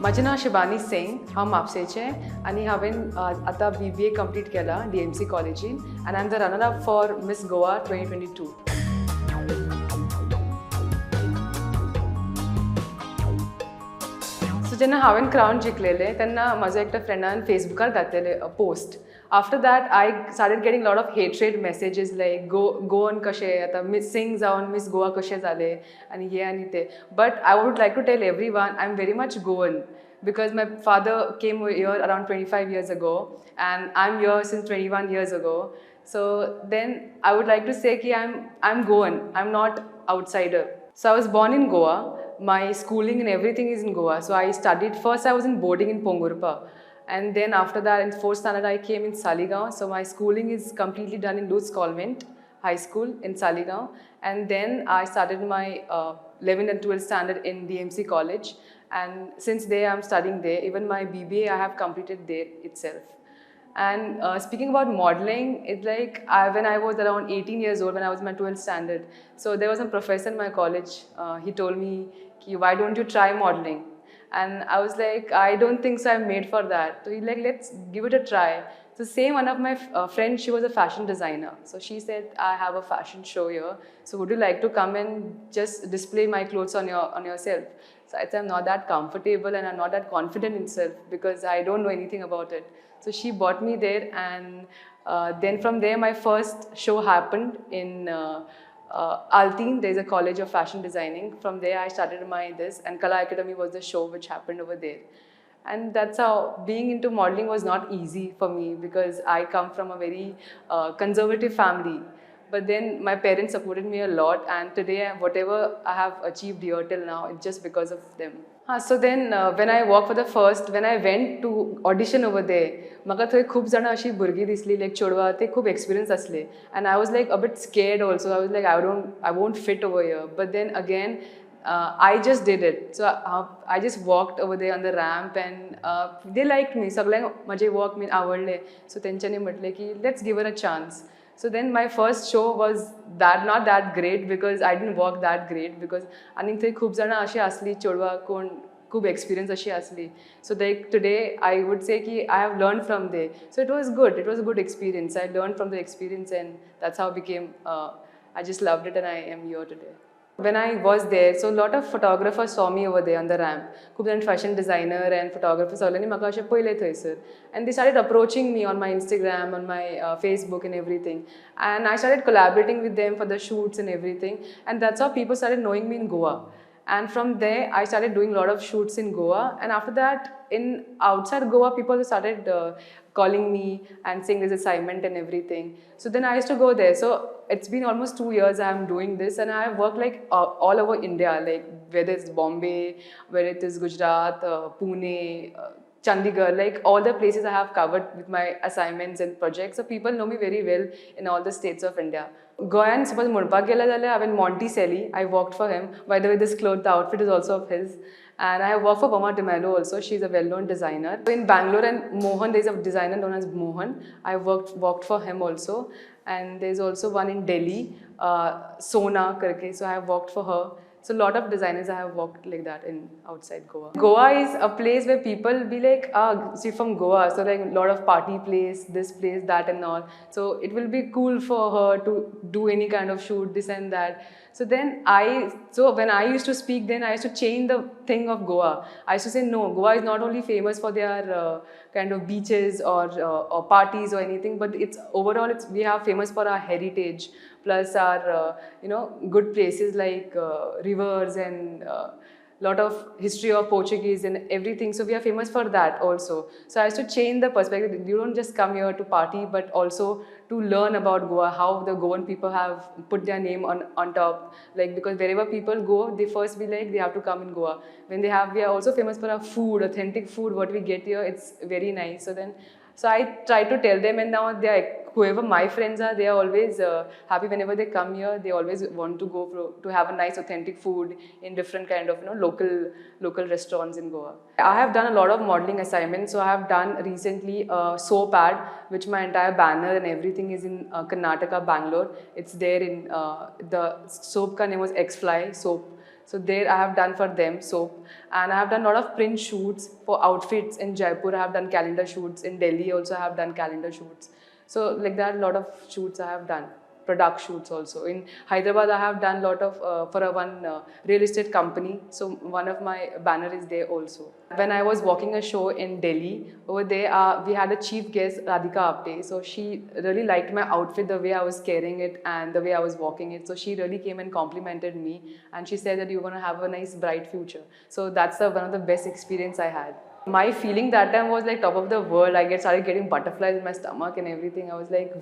माझे नाव शिबानी सिंग हांव म्हापशेचें आनी हांवें आतां BBA कंप्लीट केला DMC कॉलेजीन आनी I am the runner up for miss Goa 2022. So जेन्ना हांवें क्राउन जिखलेलें तेन्ना म्हाज्या एकट्या फ्रेंडान फेसबुकार घातलेलें post. After that I started getting lot of hatred messages like Goan कशें आतां मिस सिंग जावन मिस गोवा कशें जालें आनी हें आनी तें. But I would like to tell every one I am very much Goan because my father came here around 25 years ago and I'm here since 21 years ago. So then I would like to say that I'm Goan, I'm not outsider. So I was born in Goa, my schooling and everything is in Goa. So I studied, first I was in boarding in Pongurpa and then after that in 4th standard I came in Saligaon. So my schooling is completely done in Lutz Convent High School in Saligaon, and then I started my 11th and 12th standard in DMC College. And since there I'm studying there, even my BBA I have completed there itself. And speaking about modeling, it's like when I was around 18 years old, when I was in my 12th standard, so there was a professor in my college, he told me, why don't you try modeling? And I was like, I don't think so I'm made for that. So he's like, let's give it a try. So same one of my friends, she was a fashion designer. So she said, I have a fashion show here. So would you like to come and just display my clothes on yourself? So I said, I'm not that comfortable and I'm not that confident in self because I don't know anything about it. So she brought me there, and then from there my first show happened in Altin. There's a college of fashion designing. From there I started my this, and Kala Academy was the show which happened over there. And that's how being into modeling was not easy for me because I come from a very conservative family. But then my parents supported me a lot, and today whatever I have achieved here till now, it's just because of them. So then when I went to audition over there, म्हाका थंय खूब जाणां अशी भुरगीं दिसली लायक चेडवां ते खूब एक्सपिरियन्स असले, and I was like a bit scared also. I was like I won't fit over here. But then again I just did it. So I just walked over there on the ramp and they liked me. सगळ्यांक माझे walk मी आवडले. So तेंच्यांनी म्हटले की let's give her a chance. So then my first show was not that great because I didn't walk that great because आनी थंय खूब जाणां अशी असली चेडवां कोण खूब एक्सपिरियन्स अशी असली. So like today I would say ki I have learned from there. So it was good. It was a good experience. I learned from the experience, and that's how I became. I just loved it, and I am here today. When I was there, so a lot of photographers saw me over there on the ramp. खूब जाण fashion designer and photographers सगळ्यांनी म्हाका अशें पयलें थंयसर, and they started approaching me on my Instagram, on my Facebook and everything, and I started collaborating with them for the shoots and everything, and that's how people started knowing me in Goa. And from there, I started doing a lot of shoots in Goa. And after that, in outside Goa, people started calling me and saying there's assignment and everything. So then I used to go there. So it's been almost 2 years I'm doing this, and I have worked like all over India, like whether it's Bombay, whether it is Gujarat, Pune, Chandigarh, like all the places I have covered with my assignments and projects. So people know me very well in all the states of India. Goyan, suppose म्हणपाक गेले जाल्यार हांवें Monticelli, I worked for him. By the way, this cloth, the outfit is also of his. And I have worked for Pama Demello also. She's a well-known designer. So in Bangalore and Mohan, there's a designer known as Mohan. I worked for him also. And there's also one in Delhi, Sona karke. So I have worked for her. So a lot of designers I have worked like that in outside Goa. Goa is a place where people be like, she's from Goa. So like a lot of party place, this place, that and all. So it will be cool for her to do any kind of shoot, this and that. So then when I used to speak, then I used to change the thing of Goa. I used to say, no, Goa is not only famous for their kind of beaches or parties or anything, but we are famous for our heritage, plus our good places like rivers and lot of history of Portuguese and everything. So we are famous for that also. So I used to change the perspective. You don't just come here to party, but also to learn about Goa, how the Goan people have put their name on top. Like, because wherever people go, they first be like, they have to come in Goa. We are also famous for our food, authentic food, what we get here, it's very nice. So I try to tell them, and now whoever my friends are, they are always happy whenever they come here. They always want to go to have a nice authentic food in different kind of local restaurants in Goa. I have done a lot of modeling assignments. So I have done recently a soap ad, which my entire banner and everything is in Karnataka, Bangalore. It's there in the soap ka name was X-Fly soap. So there I have done for them soap, and I have done a lot of print shoots for outfits in Jaipur. I have done calendar shoots in Delhi. Also, I have done calendar shoots. So like that, a lot of shoots I have done. Product shoots also. In Hyderabad, I have done a lot of for one real estate company. So one of my banner is there also. When I was walking a show in Delhi, over there we had a chief guest, Radhika Apte. So she really liked my outfit, the way I was carrying it and the way I was walking it. So she really came and complimented me, and she said that you're going to have a nice bright future. So that's one of the best experience I had. My feeling that time was like top of the world. I started getting butterflies in my stomach and everything. I was like,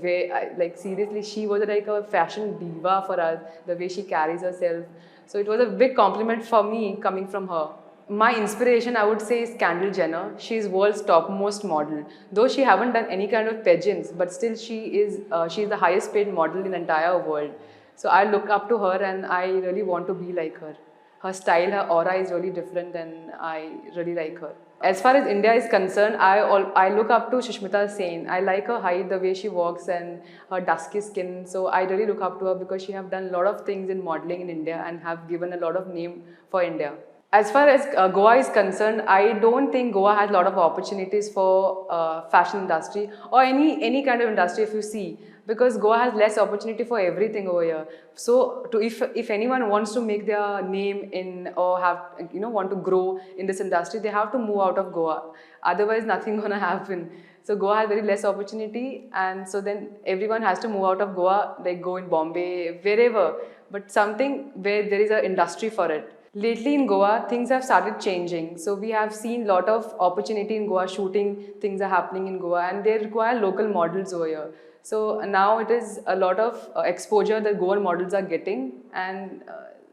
like seriously, she was like a fashion diva for us, the way she carries herself. So it was a big compliment for me coming from her. My inspiration, I would say, is Kendall Jenner. She is world's topmost model. Though she haven't done any kind of pageants, but still she is the highest paid model in the entire world. So I look up to her and I really want to be like her. Her style, her aura is really different and I really like her. As far as India is concerned, I look up to Shibani Singh. I like her height, the way she walks and her dusky skin. So I really look up to her because she have done a lot of things in modeling in India and have given a lot of name for India. As far as Goa is concerned, I don't think Goa has a lot of opportunities for fashion industry or any kind of industry if you see, because Goa has less opportunity for everything over here. So if anyone wants to make their name in or want to grow in this industry, they have to move out of Goa. Otherwise, nothing gonna happen. So Goa has very less opportunity, and so then everyone has to move out of Goa, like go in Bombay, wherever, but something where there is an industry for it. Lately in Goa, things have started changing. So we have seen a lot of opportunity in Goa, shooting things are happening in Goa, and they require local models over here. So now it is a lot of exposure that Goan models are getting, and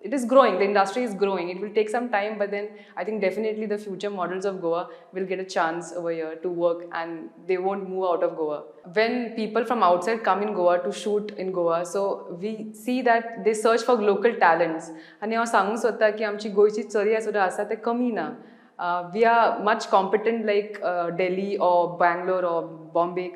it is growing. The industry is growing. It will take some time, but then I think definitely the future models of Goa will get a chance over here to work, and they won't move out of Goa. When people from outside come in Goa to shoot in Goa, so we see that they search for local talents. आणि हांव सांगूंक सोदता की आमची गोंयची चलयां सुद्दां आसा ते कमी ना. We are much competent like Delhi or Bangalore or Bombay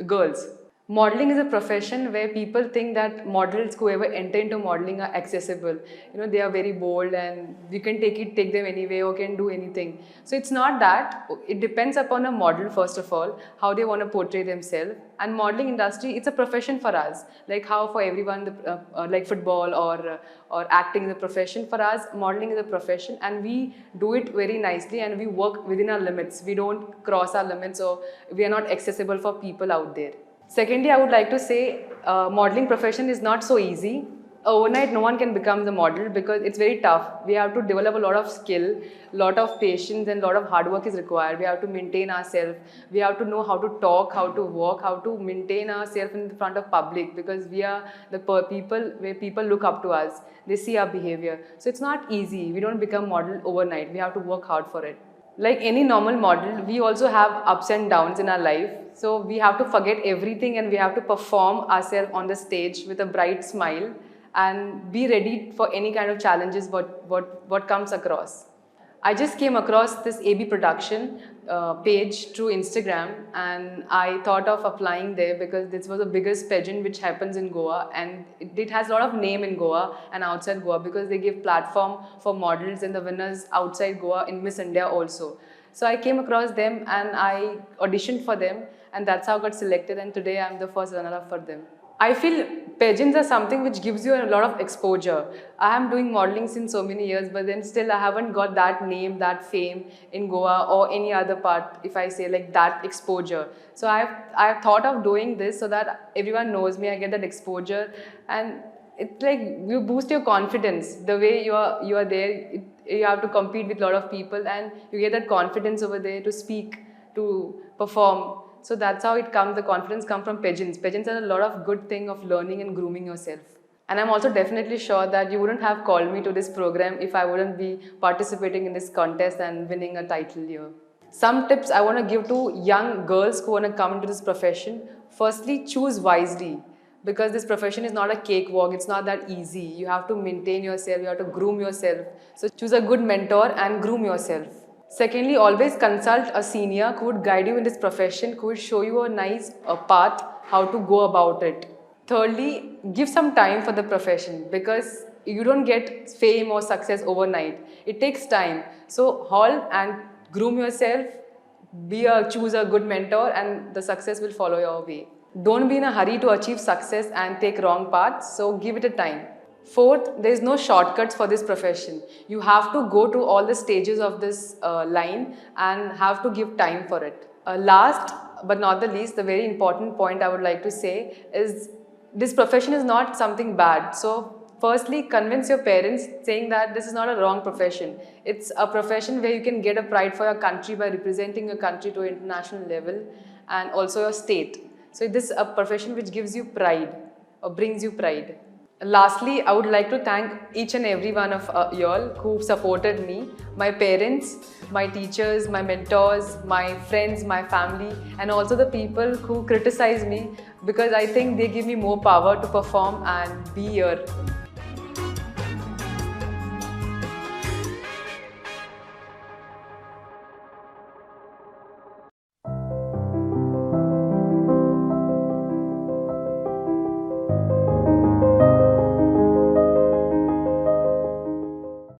girls. Modeling is a profession where people think that models, whoever enter into modeling, are accessible. They are very bold and you can take them anyway or can do anything. So it's not that. It depends upon a model, first of all, how they want to portray themselves. And modeling industry, it's a profession for us. Like how for everyone, like football or acting is a profession. For us, modeling is a profession, and we do it very nicely and we work within our limits. We don't cross our limits, or we are not accessible for people out there. Secondly, I would like to say modeling profession is not so easy. Overnight, no one can become the model because it's very tough. We have to develop a lot of skill, lot of patience, and a lot of hard work is required. We have to maintain ourselves. We have to know how to talk, how to walk, how to maintain ourselves in front of public, because we are the people where people look up to us. They see our behavior. So it's not easy. We don't become model overnight. We have to work hard for it. Like any normal model, we also have ups and downs in our life. So we have to forget everything and we have to perform ourselves on the stage with a bright smile and be ready for any kind of challenges what comes across. I just came across this AB production page through Instagram, and I thought of applying there because this was the biggest pageant which happens in Goa, and it has a lot of name in Goa and outside Goa because they give platform for models and the winners outside Goa in Miss India also. So I came across them and I auditioned for them, and that's how I got selected, and today I'm the first runner-up for them. I feel pageants are something which gives you a lot of exposure. I am doing modeling since so many years, but then still I haven't got that name, that fame in Goa or any other part, if I say like that exposure. So I've thought of doing this so that everyone knows me, I get that exposure, and it's like you boost your confidence. The way you are there, you have to compete with a lot of people and you get that confidence over there to speak, to perform. So that's how it comes, the confidence comes from pageants. Pageants are a lot of good thing of learning and grooming yourself. And I'm also definitely sure that you wouldn't have called me to this program if I wouldn't be participating in this contest and winning a title here. Some tips I want to give to young girls who want to come into this profession. Firstly, choose wisely, because this profession is not a cakewalk, it's not that easy. You have to maintain yourself, you have to groom yourself. So choose a good mentor and groom yourself. Secondly, always consult a senior who would guide you in this profession, who would show you a nice path, how to go about it. Thirdly, give some time for the profession, because You don't get fame or success overnight. It takes time. So halt and groom yourself, choose a good mentor, and the success will follow your way. Don't be in a hurry to achieve success and take wrong paths, so give it a time. Fourth, there is no shortcuts for this profession. You have to go to all the stages of this line and have to give time for it. Last but not the least, the very important point I would like to say is this profession is not something bad. So firstly, convince your parents saying that this is not a wrong profession. It's a profession where you can get a pride for your country by representing your country to an international level and also your state. So this is a profession which gives you pride or brings you pride. Lastly, I would like to thank each and every one of y'all who supported me, my parents, my teachers, my mentors, my friends, my family, and also the people who criticize me, because I think they give me more power to perform and be here.